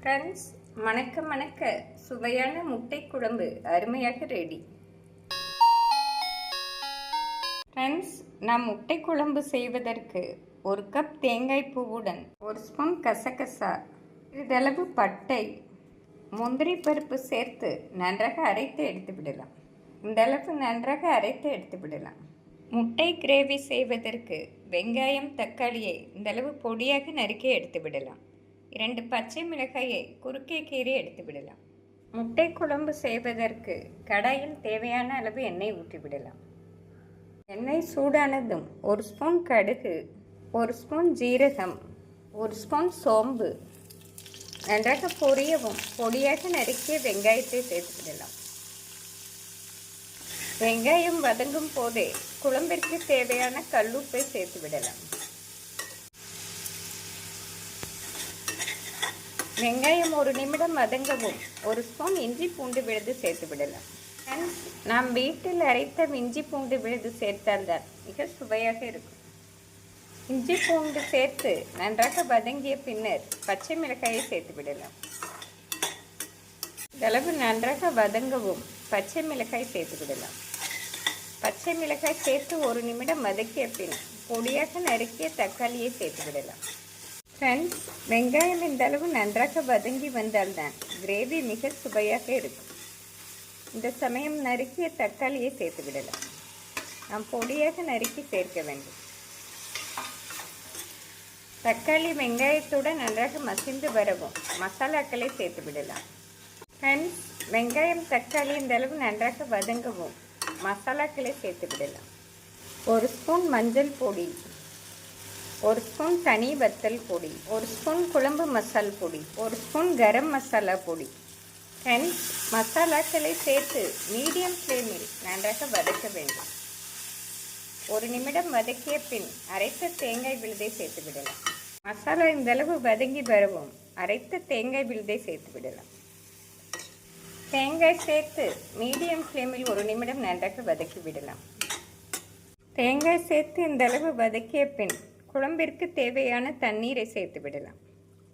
Friends, மணக்க மணக்க சுவையான முட்டை குழம்பு அருமையாக ரெடி. ஃப்ரெண்ட்ஸ், நாம் முட்டை குழம்பு செய்வதற்கு 1 கப் தேங்காய் பூவுடன் 1 ஸ்பூன் கசகசா, சிறிதளவு பட்டை, முந்திரி பருப்பு சேர்த்து நன்றாக அரைத்து எடுத்து விடலாம். இந்த அளவு நன்றாக அரைத்து எடுத்து விடலாம். முட்டை கிரேவி செய்வதற்கு வெங்காயம், தக்காளியை இந்தளவு பொடியாக நறுக்கி எடுத்து விடலாம். 2 பச்சை மிளகாயை குறுக்கே கீறி எடுத்து விடலாம். முட்டை குழம்பு செய்வதற்கு கடாயில் தேவையான அளவு எண்ணெய் ஊற்றி விடலாம். எண்ணெய் சூடானதும் 1 ஸ்பூன் கடுகு, 1 ஸ்பூன் ஜீரகம், 1 ஸ்பூன் சோம்பு நன்றாக பொரியவும் பொடியாக நறுக்கிய வெங்காயத்தை சேர்த்து விடலாம். வெங்காயம் வதங்கும் போதே குழம்பிற்கு தேவையான கல்லுப்பை சேர்த்து விடலாம். வெங்காயம் 1 நிமிடம் வதங்கவும் 1 ஸ்பூன் இஞ்சி பூண்டு விழுது சேர்த்து விடலாம். நாம் வீட்டில் அரைத்த இஞ்சி பூண்டு விழுது சேர்த்தால்தான் மிக சுவையாக இருக்கும். இஞ்சி பூண்டு சேர்த்து நன்றாக வதங்கிய பின்னர் பச்சை மிளகாயை சேர்த்து விடலாம். இந்தளவு நன்றாக வதங்கவும் பச்சை மிளகாய் சேர்த்து விடலாம். பச்சை மிளகாய் சேர்த்து 1 நிமிடம் வதக்கிய பின் பொடியாக நறுக்கிய தக்காளியை சேர்த்து விடலாம். ஃப்ரெண்ட்ஸ், வெங்காயம் இந்த அளவு நன்றாக வதங்கி வந்தால்தான் கிரேவி மிக சுவையாக இருக்கும். இந்த சமயம் நறுக்கிய தக்காளியை சேர்த்து விடலாம். நாம் பொடியாக நறுக்கி சேர்க்க வேண்டும். தக்காளி வெங்காயத்துடன் நன்றாக மசிந்து வரவும் மசாலாக்களை சேர்த்து விடலாம். ஃப்ரெண்ட்ஸ், வெங்காயம் தக்காளி இந்த அளவு நன்றாக வதங்கவும் மசாலாக்களை சேர்த்து விடலாம். 1 ஸ்பூன் மஞ்சள் பொடி, 1 ஸ்பூன் தனி வத்தல் பொடி, 1 ஸ்பூன் குழம்பு மசால் பொடி, 1 ஸ்பூன் கரம் மசாலா பொடி. ஃப்ரெண்ட்ஸ், மசாலாக்களை சேர்த்து மீடியம் ஃப்ளேமில் நன்றாக வதக்க வேண்டும். 1 நிமிடம் வதக்கிய பின் அரைத்த தேங்காய் விழுதை சேர்த்து விடலாம். மசாலா இந்தளவு வதங்கி வரவும் அரைத்த தேங்காய் விழுதை சேர்த்து விடலாம். தேங்காய் சேர்த்து மீடியம் ஃப்ளேமில் 1 நிமிடம் நன்றாக வதக்கி விடலாம். தேங்காய் சேர்த்து இந்தளவு வதக்கிய பின் குழம்பிற்கு தேவையான தண்ணீரை சேர்த்து விடலாம்.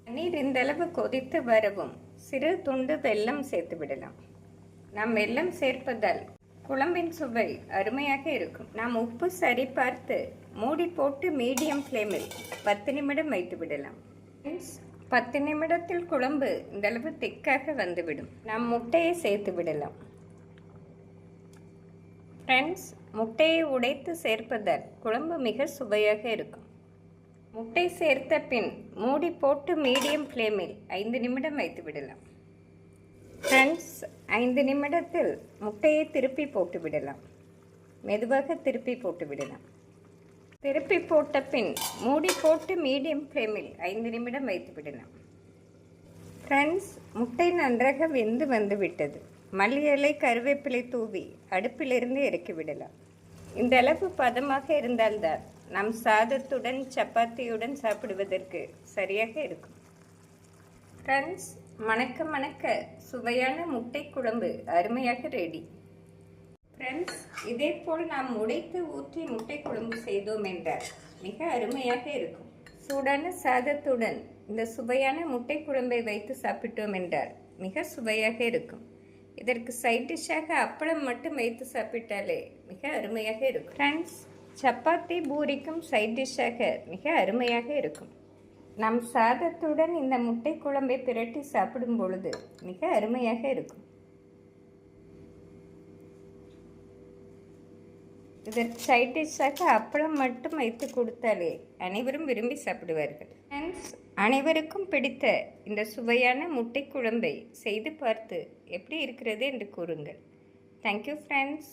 தண்ணீர் இந்தளவு கொதித்து வரவும் சிறு துண்டு வெல்லம் சேர்த்து விடலாம். நாம் வெல்லம் சேர்ப்பதால் குழம்பின் சுவை அருமையாக இருக்கும். நாம் உப்பு சரி பார்த்து மூடி போட்டு மீடியம் ஃப்ளேமில் 10 நிமிடம் வைத்து விடலாம். 10 நிமிடத்தில் குழம்பு இந்தளவு திக்காக வந்துவிடும். நாம் முட்டையை சேர்த்து விடலாம். ஃப்ரெண்ட்ஸ், முட்டையை உடைத்து சேர்ப்பதால் குழம்பு மிக சுவையாக இருக்கும். முட்டை சேர்த்த பின் மூடி போட்டு மீடியம் ஃப்ளேமில் 5 நிமிடம் வைத்து விடலாம். ஃப்ரெண்ட்ஸ், 5 நிமிடத்தில் முட்டையை திருப்பி போட்டு விடலாம். மெதுவாக திருப்பி போட்டு விடலாம். திருப்பி போட்ட பின் மூடி போட்டு மீடியம் ஃப்ளேமில் 5 நிமிடம் வைத்து விடலாம். ஃப்ரெண்ட்ஸ், முட்டை நன்றாக வெந்து வந்து விட்டது. மல்லி இலை, கருவேப்பிலை தூவி அடுப்பிலிருந்து இறக்கி விடலாம். இந்த அளவு பதமாக இருந்தால்தான் நம் சாதத்துடன் சப்பாத்தியுடன் சாப்பிடுவதற்கு சரியாக இருக்கும். ஃப்ரெண்ட்ஸ், மணக்க மணக்க சுவையான முட்டை குழம்பு அருமையாக ரெடி. ஃப்ரெண்ட்ஸ், இதே போல் நாம் உடைத்து ஊற்றி முட்டை குழம்பு செய்தோம் என்றால் மிக அருமையாக இருக்கும். சூடான சாதத்துடன் இந்த சுவையான முட்டை குழம்பை வைத்து சாப்பிட்டோம் என்றால் மிக சுவையாக இருக்கும். இதற்கு சைட் டிஷ்ஷாக அப்பளம் மட்டும் வைத்து சாப்பிட்டாலே மிக அருமையாக இருக்கும். ஃப்ரெண்ட்ஸ், சப்பாத்தி பூரிக்கும் சைட் டிஷ்ஷாக மிக அருமையாக இருக்கும். நம் சாதத்துடன் இந்த முட்டை குழம்பை பிரட்டி சாப்பிடும் பொழுது மிக அருமையாக இருக்கும். இதற்கு சைட் டிஷ்ஷாக அப்பளம் மட்டும் வைத்து கொடுத்தாலே அனைவரும் விரும்பி சாப்பிடுவார்கள். ஃப்ரெண்ட்ஸ், அனைவருக்கும் பிடித்த இந்த சுவையான முட்டை குழம்பை செய்து பார்த்து எப்படி இருக்கிறது என்று கூறுங்கள். Thank you friends.